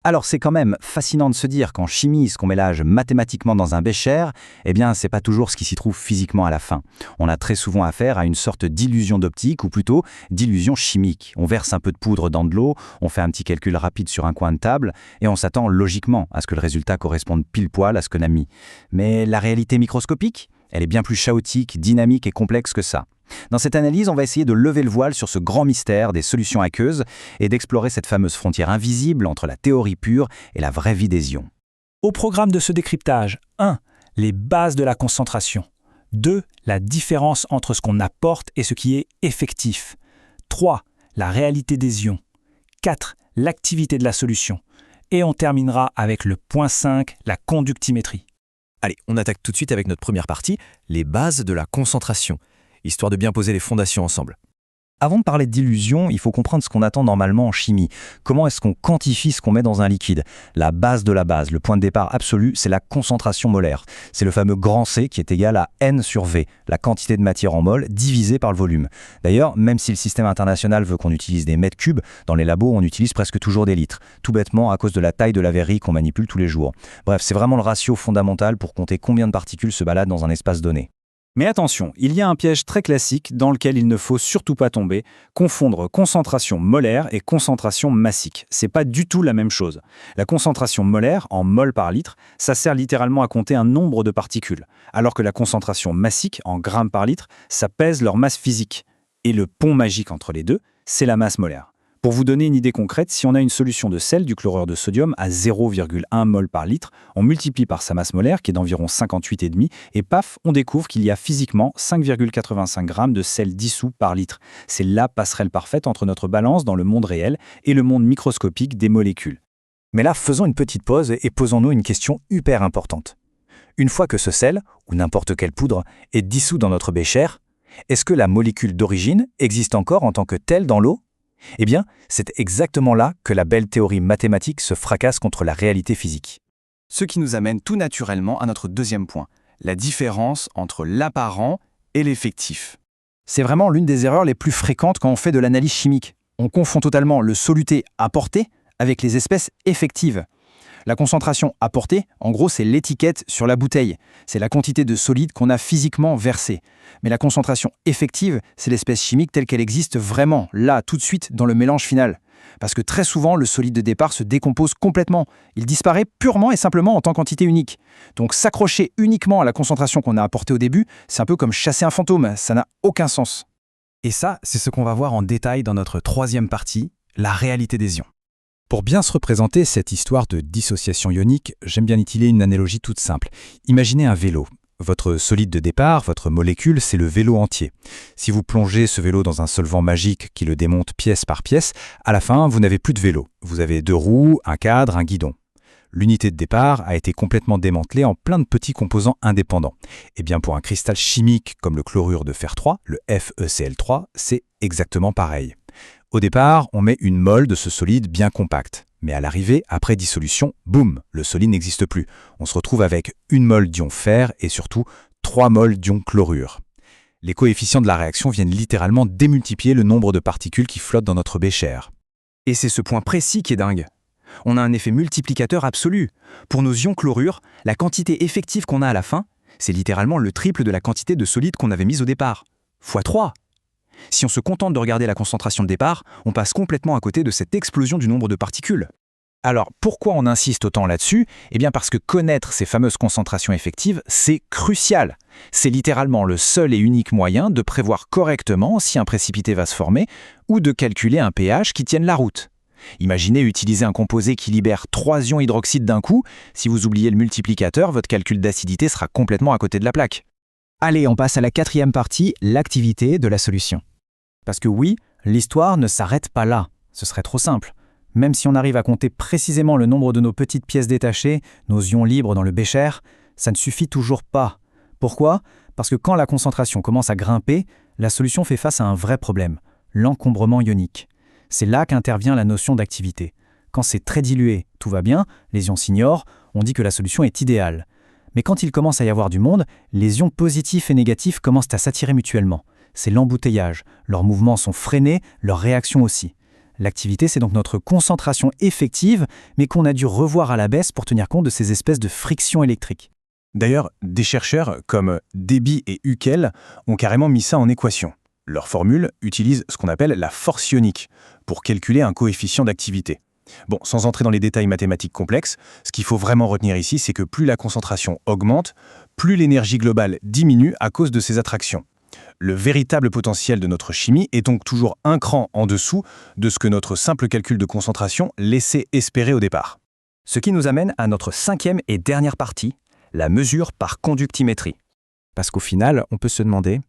Alors c'est quand même fascinant de se dire qu'en chimie, ce qu'on mélange mathématiquement dans un bécher, eh bien c'est pas toujours ce qui s'y trouve physiquement à la fin. On a très souvent affaire à une sorte d'illusion d'optique, ou plutôt d'illusion chimique. On verse un peu de poudre dans de l'eau, on fait un petit calcul rapide sur un coin de table, et on s'attend logiquement à ce que le résultat corresponde pile poil à ce qu'on a mis. Mais la réalité microscopique, elle est bien plus chaotique, dynamique et complexe que ça. Dans cette analyse, on va essayer de lever le voile sur ce grand mystère des solutions aqueuses et d'explorer cette fameuse frontière invisible entre la théorie pure et la vraie vie des ions. Au programme de ce décryptage, 1. Les bases de la concentration. 2. La différence entre ce qu'on apporte et ce qui est effectif. 3. La réalité des ions. 4. L'activité de la solution. Et on terminera avec le point 5, la conductimétrie. Allez, on attaque tout de suite avec notre première partie, les bases de la concentration, histoire de bien poser les fondations ensemble. Avant de parler d'illusion, il faut comprendre ce qu'on attend normalement en chimie. Comment est-ce qu'on quantifie ce qu'on met dans un liquide? La base de la base, le point de départ absolu, c'est la concentration molaire. C'est le fameux grand C qui est égal à N sur V, la quantité de matière en mol divisée par le volume. D'ailleurs, même si le système international veut qu'on utilise des mètres cubes, dans les labos on utilise presque toujours des litres, tout bêtement à cause de la taille de la verrerie qu'on manipule tous les jours. Bref, c'est vraiment le ratio fondamental pour compter combien de particules se baladent dans un espace donné. Mais attention, il y a un piège très classique dans lequel il ne faut surtout pas tomber, confondre concentration molaire et concentration massique. C'est pas du tout la même chose. La concentration molaire, en mol par litre, ça sert littéralement à compter un nombre de particules, alors que la concentration massique, en grammes par litre, ça pèse leur masse physique. Et le pont magique entre les deux, c'est la masse molaire. Pour vous donner une idée concrète, si on a une solution de sel, du chlorure de sodium, à 0,1 mol par litre, on multiplie par sa masse molaire, qui est d'environ 58,5, et paf, on découvre qu'il y a physiquement 5,85 grammes de sel dissous par litre. C'est la passerelle parfaite entre notre balance dans le monde réel et le monde microscopique des molécules. Mais là, faisons une petite pause et posons-nous une question hyper importante. Une fois que ce sel, ou n'importe quelle poudre, est dissous dans notre bécher, est-ce que la molécule d'origine existe encore en tant que telle dans l'eau? Eh bien, c'est exactement là que la belle théorie mathématique se fracasse contre la réalité physique. Ce qui nous amène tout naturellement à notre deuxième point, la différence entre l'apparent et l'effectif. C'est vraiment l'une des erreurs les plus fréquentes quand on fait de l'analyse chimique. On confond totalement le soluté apporté avec les espèces effectives. La concentration apportée, en gros, c'est l'étiquette sur la bouteille. C'est la quantité de solide qu'on a physiquement versé. Mais la concentration effective, c'est l'espèce chimique telle qu'elle existe vraiment, là, tout de suite, dans le mélange final. Parce que très souvent, le solide de départ se décompose complètement. Il disparaît purement et simplement en tant qu'entité unique. Donc s'accrocher uniquement à la concentration qu'on a apportée au début, c'est un peu comme chasser un fantôme, ça n'a aucun sens. Et ça, c'est ce qu'on va voir en détail dans notre troisième partie, la réalité des ions. Pour bien se représenter cette histoire de dissociation ionique, j'aime bien utiliser une analogie toute simple. Imaginez un vélo. Votre solide de départ, votre molécule, c'est le vélo entier. Si vous plongez ce vélo dans un solvant magique qui le démonte pièce par pièce, à la fin, vous n'avez plus de vélo. Vous avez 2 roues, un cadre, un guidon. L'unité de départ a été complètement démantelée en plein de petits composants indépendants. Et bien pour un cristal chimique comme le chlorure de fer 3, le FeCl3, c'est exactement pareil. Au départ, on met une mole de ce solide bien compact. Mais à l'arrivée, après dissolution, boum, le solide n'existe plus. On se retrouve avec 1 mole d'ion fer et surtout 3 moles d'ion chlorure. Les coefficients de la réaction viennent littéralement démultiplier le nombre de particules qui flottent dans notre bécher. Et c'est ce point précis qui est dingue. On a un effet multiplicateur absolu. Pour nos ions chlorure, la quantité effective qu'on a à la fin, c'est littéralement le triple de la quantité de solide qu'on avait mise au départ. Fois 3. Si on se contente de regarder la concentration de départ, on passe complètement à côté de cette explosion du nombre de particules. Alors, pourquoi on insiste autant là-dessus? Eh bien parce que connaître ces fameuses concentrations effectives, c'est crucial. C'est littéralement le seul et unique moyen de prévoir correctement si un précipité va se former ou de calculer un pH qui tienne la route. Imaginez utiliser un composé qui libère 3 ions hydroxyde d'un coup. Si vous oubliez le multiplicateur, votre calcul d'acidité sera complètement à côté de la plaque. Allez, on passe à la quatrième partie, l'activité de la solution. Parce que oui, l'histoire ne s'arrête pas là. Ce serait trop simple. Même si on arrive à compter précisément le nombre de nos petites pièces détachées, nos ions libres dans le bécher, ça ne suffit toujours pas. Pourquoi? Parce que quand la concentration commence à grimper, la solution fait face à un vrai problème, l'encombrement ionique. C'est là qu'intervient la notion d'activité. Quand c'est très dilué, tout va bien, les ions s'ignorent, on dit que la solution est idéale. Mais quand il commence à y avoir du monde, les ions positifs et négatifs commencent à s'attirer mutuellement. C'est l'embouteillage. Leurs mouvements sont freinés, leurs réactions aussi. L'activité, c'est donc notre concentration effective, mais qu'on a dû revoir à la baisse pour tenir compte de ces espèces de frictions électriques. D'ailleurs, des chercheurs comme Debye et Huckel ont carrément mis ça en équation. Leur formule utilise ce qu'on appelle la force ionique pour calculer un coefficient d'activité. Bon, sans entrer dans les détails mathématiques complexes, ce qu'il faut vraiment retenir ici, c'est que plus la concentration augmente, plus l'énergie globale diminue à cause de ces attractions. Le véritable potentiel de notre chimie est donc toujours un cran en dessous de ce que notre simple calcul de concentration laissait espérer au départ. Ce qui nous amène à notre cinquième et dernière partie, la mesure par conductimétrie. Parce qu'au final, on peut se demander,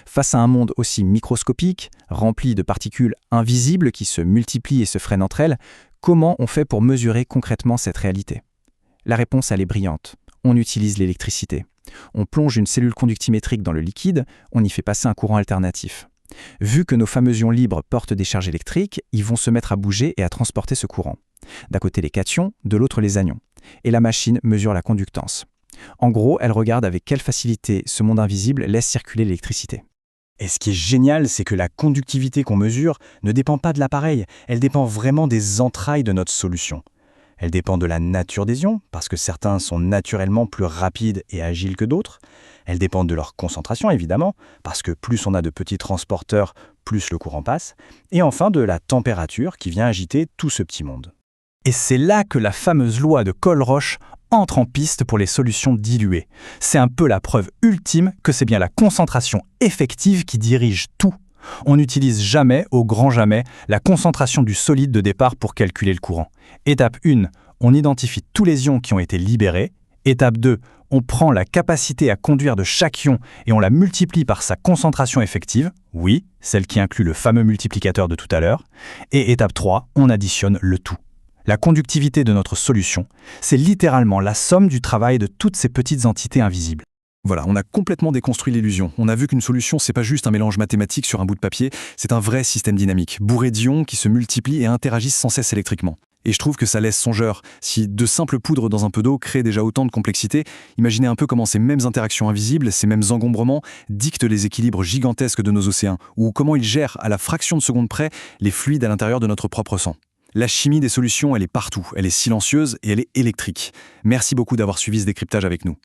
face à un monde aussi microscopique, rempli de particules invisibles qui se multiplient et se freinent entre elles, comment on fait pour mesurer concrètement cette réalité? La réponse, elle est brillante. On utilise l'électricité. On plonge une cellule conductimétrique dans le liquide, on y fait passer un courant alternatif. Vu que nos fameux ions libres portent des charges électriques, ils vont se mettre à bouger et à transporter ce courant. D'un côté les cations, de l'autre les anions. Et la machine mesure la conductance. En gros, elle regarde avec quelle facilité ce monde invisible laisse circuler l'électricité. Et ce qui est génial, c'est que la conductivité qu'on mesure ne dépend pas de l'appareil, elle dépend vraiment des entrailles de notre solution. Elle dépend de la nature des ions, parce que certains sont naturellement plus rapides et agiles que d'autres. Elle dépend de leur concentration, évidemment, parce que plus on a de petits transporteurs, plus le courant passe. Et enfin de la température qui vient agiter tout ce petit monde. Et c'est là que la fameuse loi de Colroche entre en piste pour les solutions diluées. C'est un peu la preuve ultime que c'est bien la concentration effective qui dirige tout. On n'utilise jamais, au grand jamais, la concentration du solide de départ pour calculer le courant. Étape 1, on identifie tous les ions qui ont été libérés. Étape 2, on prend la capacité à conduire de chaque ion et on la multiplie par sa concentration effective. Oui, celle qui inclut le fameux multiplicateur de tout à l'heure. Et étape 3, on additionne le tout. La conductivité de notre solution, c'est littéralement la somme du travail de toutes ces petites entités invisibles. Voilà, on a complètement déconstruit l'illusion. On a vu qu'une solution, c'est pas juste un mélange mathématique sur un bout de papier, c'est un vrai système dynamique, bourré d'ions qui se multiplient et interagissent sans cesse électriquement. Et je trouve que ça laisse songeur. Si de simples poudres dans un peu d'eau créent déjà autant de complexité, imaginez un peu comment ces mêmes interactions invisibles, ces mêmes engombrements, dictent les équilibres gigantesques de nos océans, ou comment ils gèrent à la fraction de seconde près les fluides à l'intérieur de notre propre sang. La chimie des solutions, elle est partout, elle est silencieuse et elle est électrique. Merci beaucoup d'avoir suivi ce décryptage avec nous.